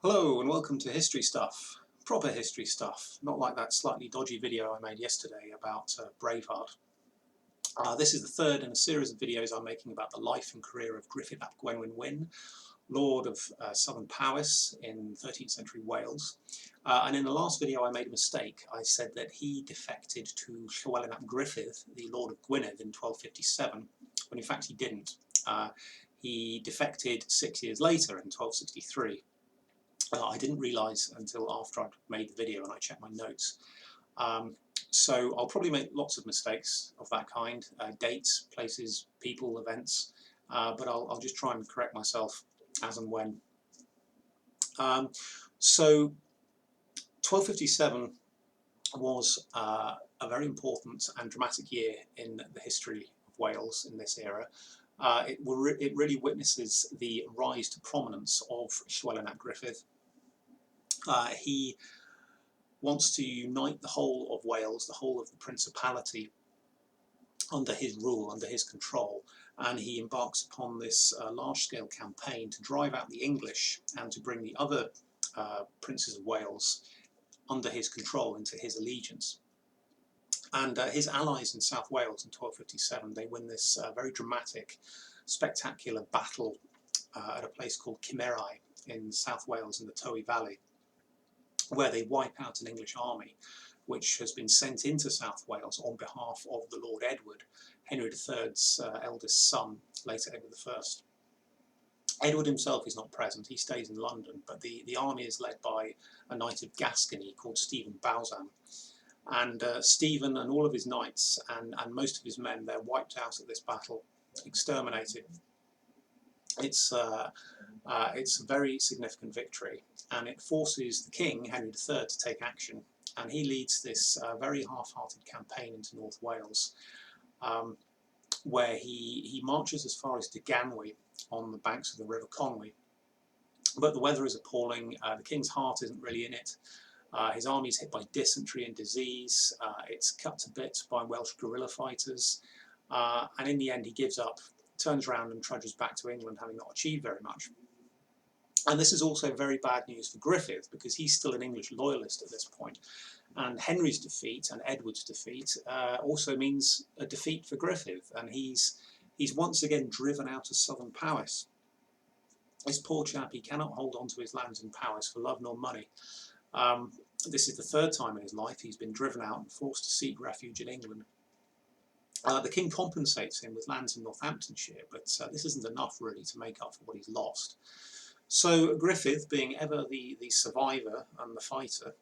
Hello and welcome to History Stuff. Proper history stuff, not like that slightly dodgy video I made yesterday about Braveheart. This is the third in a series of videos I'm making about the life and career of Gruffudd ap Gwenwynwyn, Lord of Southern Powys in 13th century Wales. And in the last video I made a mistake. I said that he defected to Llywelyn ap Gruffudd, the Lord of Gwynedd, in 1257, when in fact he didn't. He defected 6 years later in 1263. I didn't realise until after I'd made the video and I checked my notes. So I'll probably make lots of mistakes of that kind, dates, places, people, events, but I'll just try and correct myself as and when. So 1257 was a very important and dramatic year in the history of Wales in this era. It really witnesses the rise to prominence of Llywelyn ap Gruffudd. He wants to unite the whole of Wales, the whole of the Principality, under his rule, under his control, and he embarks upon this large-scale campaign to drive out the English and to bring the other princes of Wales under his control, into his allegiance. And his allies in South Wales in 1257, they win this very dramatic, spectacular battle at a place called Cymerai in South Wales in the Towey Valley, where they wipe out an English army which has been sent into South Wales on behalf of the Lord Edward, Henry III's eldest son, later Edward I. Edward himself is not present, he stays in London, but the army is led by a knight of Gascony called Stephen Bowsan. And Stephen and all of his knights and most of his men, they're wiped out at this battle, exterminated. It's a very significant victory, and it forces the king, Henry III, to take action, and he leads this very half-hearted campaign into North Wales, where he marches as far as Ganwy on the banks of the River Conwy. But the weather is appalling, the king's heart isn't really in it, his army is hit by dysentery and disease, it's cut to bits by Welsh guerrilla fighters, and in the end he gives up, turns around and trudges back to England, having not achieved very much. And this is also very bad news for Gruffudd, because he's still an English loyalist at this point. And Henry's defeat and Edward's defeat also means a defeat for Gruffudd, and he's once again driven out of Southern Powys. This poor chap, he cannot hold on to his lands in Powys for love nor money. This is the third time in his life he's been driven out and forced to seek refuge in England. The king compensates him with lands in Northamptonshire, but this isn't enough really to make up for what he's lost. So Gruffudd, being ever the survivor and the fighter,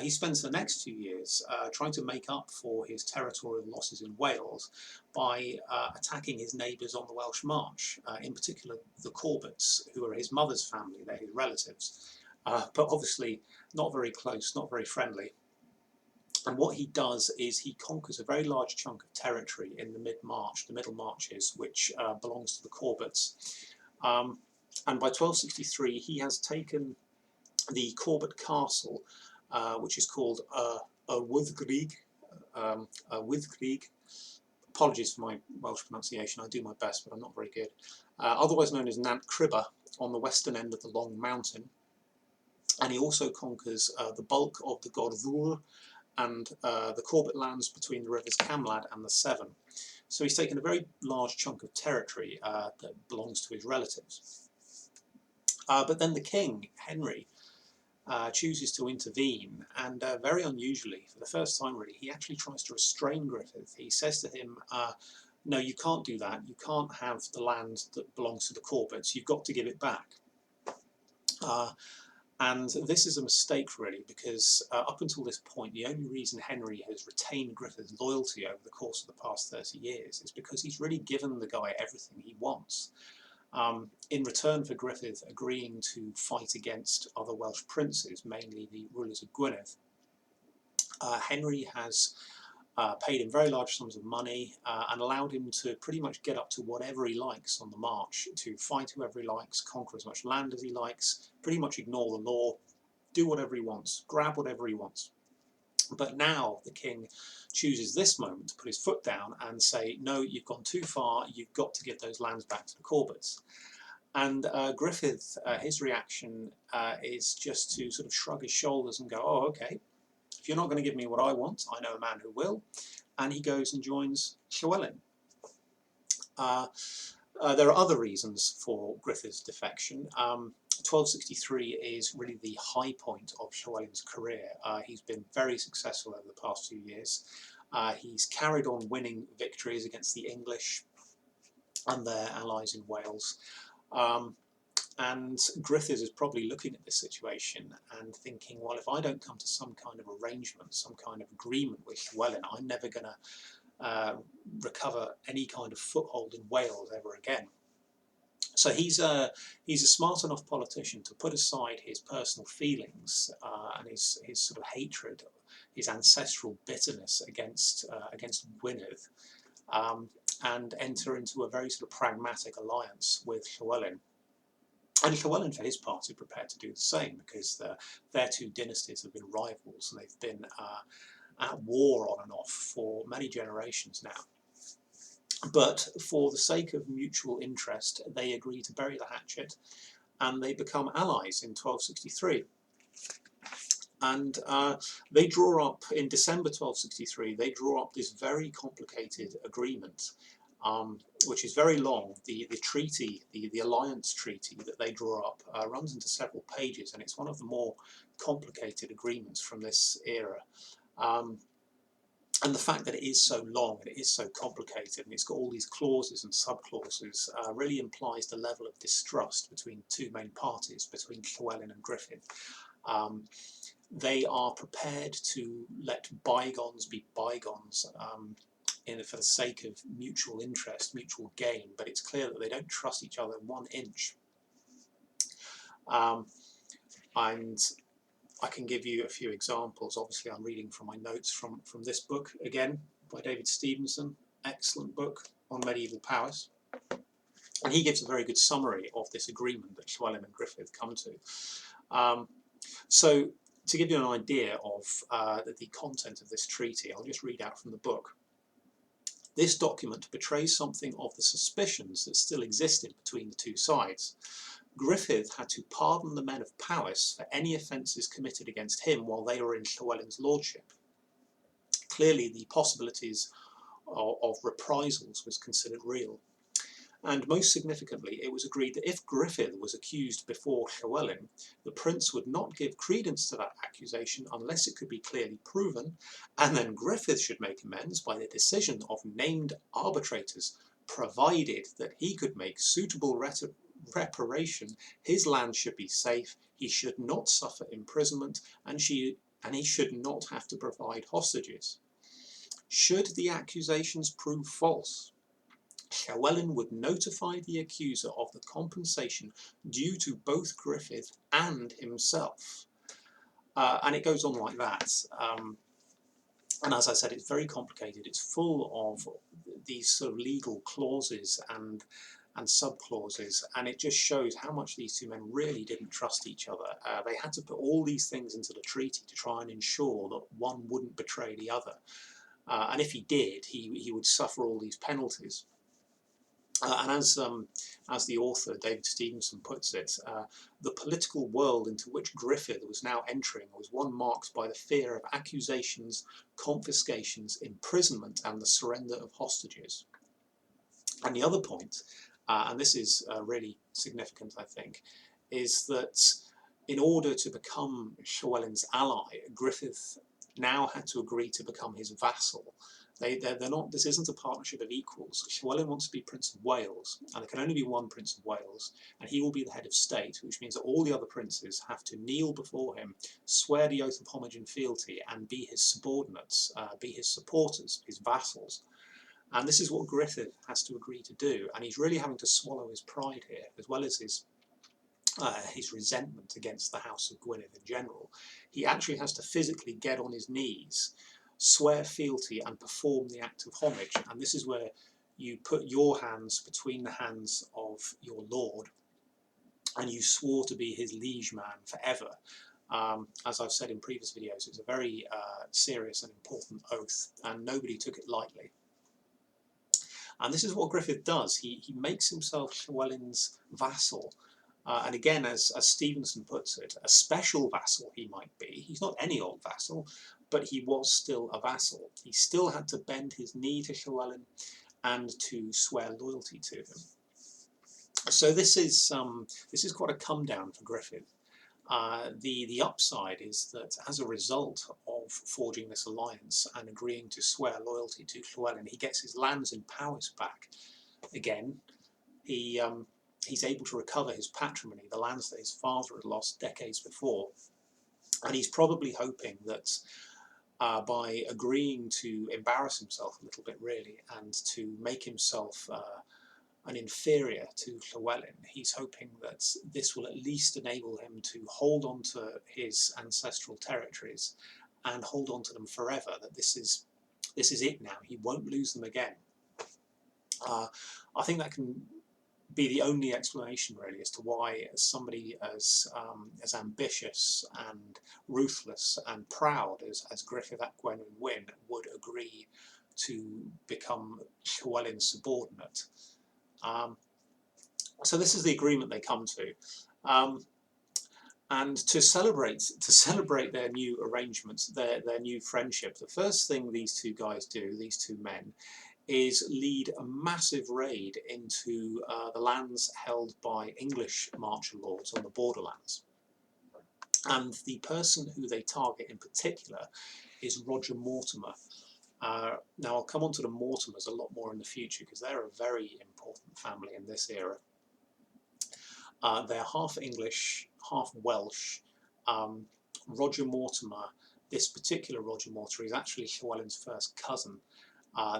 he spends the next 2 years trying to make up for his territorial losses in Wales by attacking his neighbours on the Welsh March, in particular the Corbetts, who are his mother's family, they're his relatives, but obviously not very close, not very friendly. And what he does is he conquers a very large chunk of territory in the mid-march, the Middle Marches, which belongs to the Corbetts. And by 1263 he has taken the Corbett castle, which is called Wyddgrug. Apologies for my Welsh pronunciation, I do my best, but I'm not very good. Otherwise known as Nant Cribba, on the western end of the Long Mountain. And he also conquers the bulk of the Gorddur and the Corbett lands between the rivers Camlad and the Severn. So he's taken a very large chunk of territory that belongs to his relatives. But then the king, Henry, chooses to intervene, and very unusually, for the first time really, he actually tries to restrain Gruffudd. He says to him, no, you can't do that, you can't have the land that belongs to the Corbetts, you've got to give it back. And this is a mistake really, because up until this point the only reason Henry has retained Gruffudd's loyalty over the course of the past 30 years is because he's really given the guy everything he wants. In return for Gruffudd agreeing to fight against other Welsh princes, mainly the rulers of Gwynedd, Henry has paid him very large sums of money and allowed him to pretty much get up to whatever he likes on the march, to fight whoever he likes, conquer as much land as he likes, pretty much ignore the law, do whatever he wants, grab whatever he wants. But now the king chooses this moment to put his foot down and say, no, you've gone too far, you've got to give those lands back to the Corbetts. And Gruffudd, his reaction is just to sort of shrug his shoulders and go, oh, okay, if you're not going to give me what I want, I know a man who will. And he goes and joins Llywelyn. There are other reasons for Gruffudd's defection. 1263 is really the high point of Llywelyn's career. He's been very successful over the past few years. He's carried on winning victories against the English and their allies in Wales. And Gruffudd is probably looking at this situation and thinking, well, if I don't come to some kind of arrangement, some kind of agreement with Llywelyn, I'm never going to recover any kind of foothold in Wales ever again. So he's a smart enough politician to put aside his personal feelings and his sort of hatred, his ancestral bitterness against Gwynedd, and enter into a very sort of pragmatic alliance with Llywelyn. And Llywelyn, for his part, is prepared to do the same, because their two dynasties have been rivals, and they've been at war on and off for many generations now. But for the sake of mutual interest, they agree to bury the hatchet, and they become allies in 1263. And they draw up, in December 1263, they draw up this very complicated agreement, which is very long. The treaty, the alliance treaty that they draw up runs into several pages, and it's one of the more complicated agreements from this era. And the fact that it is so long and it is so complicated and it's got all these clauses and sub-clauses really implies the level of distrust between two main parties, between Llywelyn and Gruffudd. They are prepared to let bygones be bygones for the sake of mutual interest, mutual gain, but it's clear that they don't trust each other 1 inch. And I can give you a few examples. Obviously, I'm reading from my notes from this book, again, by David Stevenson, excellent book on medieval powers. And he gives a very good summary of this agreement that Llywelyn and Gruffudd come to. So, to give you an idea of the content of this treaty, I'll just read out from the book. This document betrays something of the suspicions that still existed between the two sides. Gruffudd had to pardon the men of Powys for any offences committed against him while they were in Llywelyn's lordship. Clearly, the possibilities of reprisals was considered real. And most significantly, it was agreed that if Gruffudd was accused before Llywelyn, the prince would not give credence to that accusation unless it could be clearly proven, and then Gruffudd should make amends by the decision of named arbitrators, provided that he could make suitable reparation, his land should be safe, he should not suffer imprisonment, and he should not have to provide hostages. Should the accusations prove false, Llywelyn would notify the accuser of the compensation due to both Gruffudd and himself. And it goes on like that. And as I said, it's very complicated. It's full of these sort of legal clauses and sub-clauses, and it just shows how much these two men really didn't trust each other. They had to put all these things into the treaty to try and ensure that one wouldn't betray the other. And if he did, he would suffer all these penalties. And as the author, David Stevenson, puts it, the political world into which Gruffudd was now entering was one marked by the fear of accusations, confiscations, imprisonment, and the surrender of hostages. And the other point, and this is really significant, I think, is that in order to become Llywelyn's ally, Gruffudd now had to agree to become his vassal. They're not. This isn't a partnership of equals. Llywelyn wants to be Prince of Wales, and there can only be one Prince of Wales, and he will be the head of state, which means that all the other princes have to kneel before him, swear the oath of homage and fealty, and be his subordinates, be his supporters, his vassals. And this is what Gruffudd has to agree to do, and he's really having to swallow his pride here, as well as his resentment against the House of Gwynedd in general. He actually has to physically get on his knees, swear fealty, and perform the act of homage. And this is where you put your hands between the hands of your lord, and you swore to be his liege man forever. As I've said in previous videos, it's a very serious and important oath, and nobody took it lightly. And this is what Gruffudd does. He makes himself Llywelyn's vassal. And again, as Stevenson puts it, a special vassal he might be. He's not any old vassal, but he was still a vassal. He still had to bend his knee to Llywelyn and to swear loyalty to him. So this is quite a come down for Gruffudd. The upside is that as a result of forging this alliance and agreeing to swear loyalty to Llywelyn, he gets his lands and powers back again. He's able to recover his patrimony, the lands that his father had lost decades before, and he's probably hoping that by agreeing to embarrass himself a little bit, really, and to make himself an inferior to Llywelyn, he's hoping that this will at least enable him to hold on to his ancestral territories and hold on to them forever, that this is it now, he won't lose them again. I think that can be the only explanation really as to why somebody as ambitious and ruthless and proud as Gruffudd ap Gwenwynwyn would agree to become Llywelyn's subordinate. So this is the agreement they come to, and to celebrate their new arrangements, their new friendship. The first thing these two guys do, these two men, is lead a massive raid into the lands held by English marcher lords on the borderlands. And the person who they target in particular is Roger Mortimer. Now I'll come on to the Mortimers a lot more in the future because they're a very important family in this era. They're half English, half Welsh. Roger Mortimer, this particular Roger Mortimer, is actually Llywelyn's first cousin.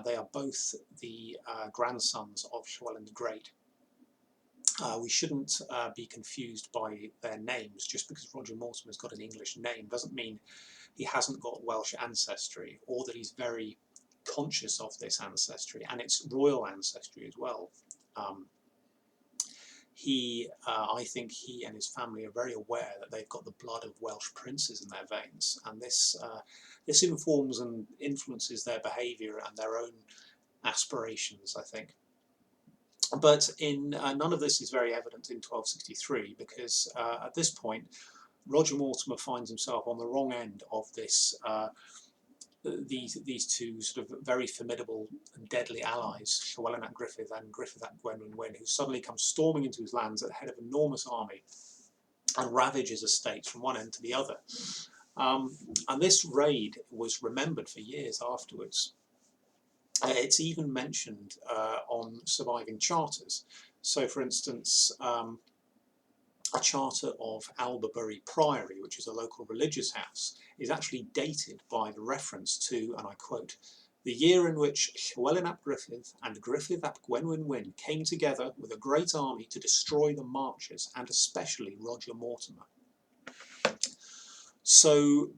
They are both the grandsons of Llywelyn the Great. We shouldn't be confused by their names. Just because Roger Mortimer's got an English name doesn't mean he hasn't got Welsh ancestry, or that he's very conscious of this ancestry, and it's royal ancestry as well. I think he and his family are very aware that they've got the blood of Welsh princes in their veins, and this informs and influences their behaviour and their own aspirations, I think. But in none of this is very evident in 1263, because at this point Roger Mortimer finds himself on the wrong end of this these two sort of very formidable and deadly allies, Llywelyn ap Gruffudd and Gruffudd ap Gwenwynwyn, who suddenly come storming into his lands at the head of an enormous army and ravage his estates from one end to the other. And this raid was remembered for years afterwards. It's even mentioned on surviving charters. So, for instance, a charter of Alberbury Priory, which is a local religious house, is actually dated by the reference to, and I quote, "the year in which Llywelyn ap Gruffudd and Gruffudd ap Gwenwynwyn came together with a great army to destroy the marchers, and especially Roger Mortimer." So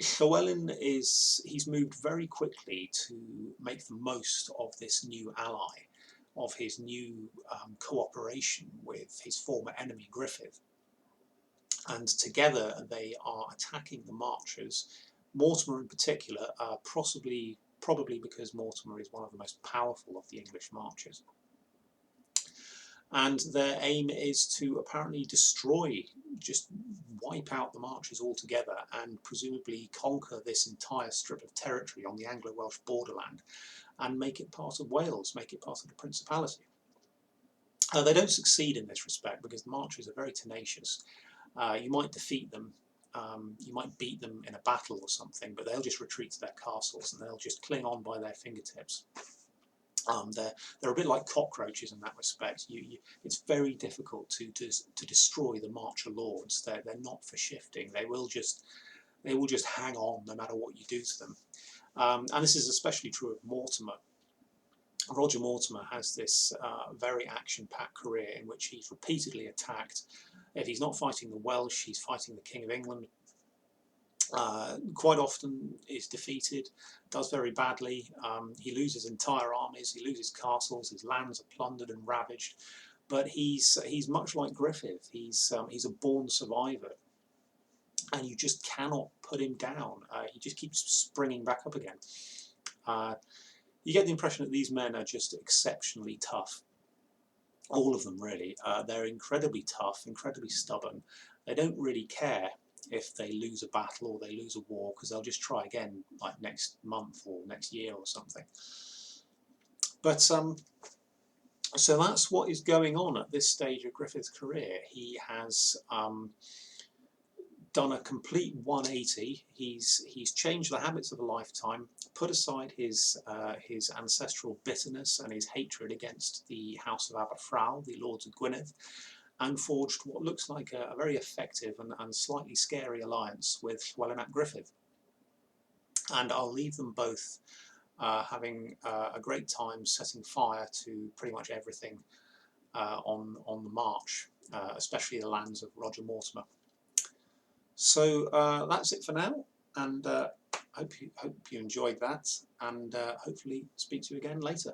Llywelyn he's moved very quickly to make the most of this new ally, of his new cooperation with his former enemy Gruffudd, and together they are attacking the marchers. Mortimer in particular, probably because Mortimer is one of the most powerful of the English marchers, and their aim is to apparently destroy, just wipe out the marchers altogether, and presumably conquer this entire strip of territory on the Anglo-Welsh borderland and make it part of Wales, make it part of the Principality. They don't succeed in this respect because the marchers are very tenacious. You might defeat them, you might beat them in a battle or something, but they'll just retreat to their castles and they'll just cling on by their fingertips. They're a bit like cockroaches in that respect. It's very difficult to destroy the marcher lords. They're not for shifting. They will just hang on no matter what you do to them. And this is especially true of Mortimer. Roger Mortimer has this very action-packed career in which he's repeatedly attacked. If he's not fighting the Welsh, he's fighting the King of England. Quite often is defeated, does very badly. He loses entire armies, he loses castles, his lands are plundered and ravaged. But he's much like Gruffudd. He's a born survivor, and you just cannot put him down. He just keeps springing back up again. you get the impression that these men are just exceptionally tough. All of them, really. They're incredibly tough, incredibly stubborn. They don't really care if they lose a battle or they lose a war, because they'll just try again, like next month or next year or something. But so that's what is going on at this stage of Gruffudd's career. He has done a complete 180. He's changed the habits of a lifetime, put aside his ancestral bitterness and his hatred against the House of Aberfraw, the Lords of Gwynedd, and forged what looks like a very effective and slightly scary alliance with Llywelyn ap Gruffudd. And I'll leave them both having a great time setting fire to pretty much everything on the march, especially the lands of Roger Mortimer. So that's it for now, and hope you enjoyed that, and hopefully speak to you again later.